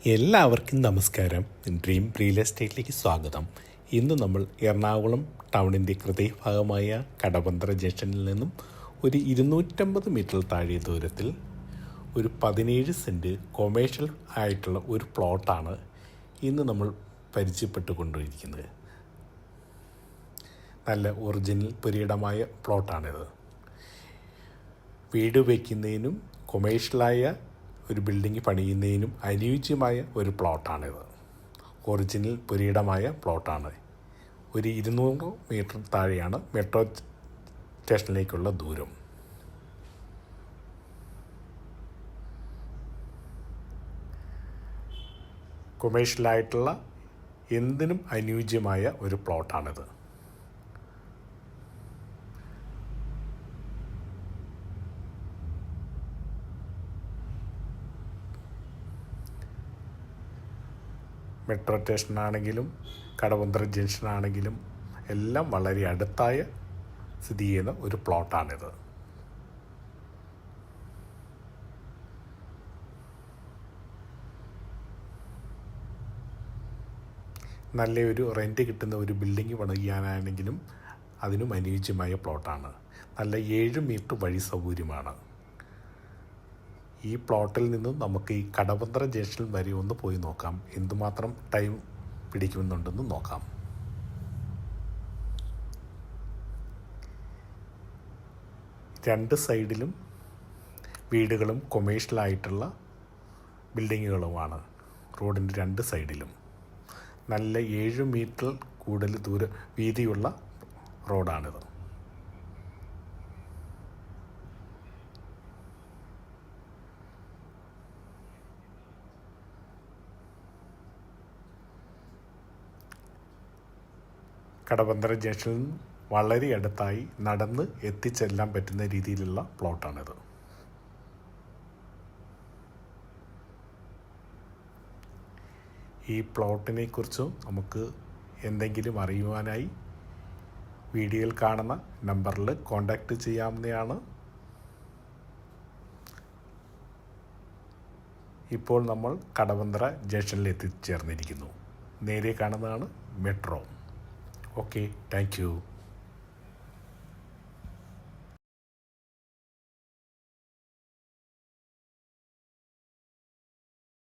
എല്ലാവർക്കും നമസ്കാരം. Dream real എസ്റ്റേറ്റിലേക്ക് സ്വാഗതം. ഇന്ന് നമ്മൾ എറണാകുളം ടൗണിൻ്റെ ഹൃദയഭാഗമായ കടവന്ത്ര ജംഗ്ഷനിൽ നിന്നും ഒരു 250 മീറ്റർ താഴെ ദൂരത്തിൽ ഒരു 17 സെൻറ്റ് കൊമേഴ്ഷ്യൽ ആയിട്ടുള്ള ഒരു പ്ലോട്ടാണ് ഇന്ന് നമ്മൾ പരിചയപ്പെട്ടുകൊണ്ടിരിക്കുന്നത്. നല്ല ഒറിജിനൽ പുരയിടമായ പ്ലോട്ടാണിത്. വീട് വയ്ക്കുന്നതിനും കൊമേഴ്ഷ്യലായ ഒരു ബിൽഡിംഗ് പണിയുന്നതിനും അനുയോജ്യമായ ഒരു പ്ലോട്ടാണിത്. ഒറിജിനൽ പുരയിടമായ പ്ലോട്ടാണ്. ഒരു 200 മീറ്റർ താഴെയാണ് മെട്രോ സ്റ്റേഷനിലേക്കുള്ള ദൂരം. കൊമേഴ്ഷ്യലായിട്ടുള്ള എന്തിനും അനുയോജ്യമായ ഒരു പ്ലോട്ടാണിത്. മെട്രോ സ്റ്റേഷനാണെങ്കിലും കടവന്ത്ര ജംഗ്ഷനാണെങ്കിലും എല്ലാം വളരെ അടുത്തായ സ്ഥിതി ചെയ്യുന്ന ഒരു പ്ലോട്ടാണിത്. നല്ലൊരു റെൻറ്റ് കിട്ടുന്ന ഒരു ബിൽഡിംഗ് പണിയാനാണെങ്കിലും അതിനും അനുയോജ്യമായ പ്ലോട്ടാണ്. നല്ല 7 മീറ്റർ വഴി സൗകര്യമാണ്. ഈ പ്ലോട്ടിൽ നിന്നും നമുക്ക് ഈ കടവന്ത്ര ജംഗ്ഷൻ വരെ ഒന്ന് പോയി നോക്കാം. എന്തുമാത്രം ടൈം പിടിക്കുന്നുണ്ടെന്ന് നോക്കാം. രണ്ട് സൈഡിലും വീടുകളും കൊമേഴ്ഷ്യലായിട്ടുള്ള ബിൽഡിങ്ങുകളുമാണ്. റോഡിൻ്റെ രണ്ട് സൈഡിലും നല്ല 7 മീറ്റർ കൂടുതൽ വീതിയുള്ള റോഡാണിത്. കടവന്ത്ര ജംഗ്ഷനിൽ വളരെ അടുത്തായി നടന്ന് എത്തിച്ചെല്ലാൻ പറ്റുന്ന രീതിയിലുള്ള പ്ലോട്ടാണിത്. ഈ പ്ലോട്ടിനെ കുറിച്ചും നമുക്ക് എന്തെങ്കിലും അറിയുവാനായി വീഡിയോയിൽ കാണുന്ന നമ്പറിൽ കോൺടാക്റ്റ് ചെയ്യാവുന്നതാണ്. ഇപ്പോൾ നമ്മൾ കടവന്ത്ര ജംഗ്ഷനിൽ എത്തിച്ചേർന്നിരിക്കുന്നു. നേരെ കാണുന്നതാണ് മെട്രോ. Okay, thank you.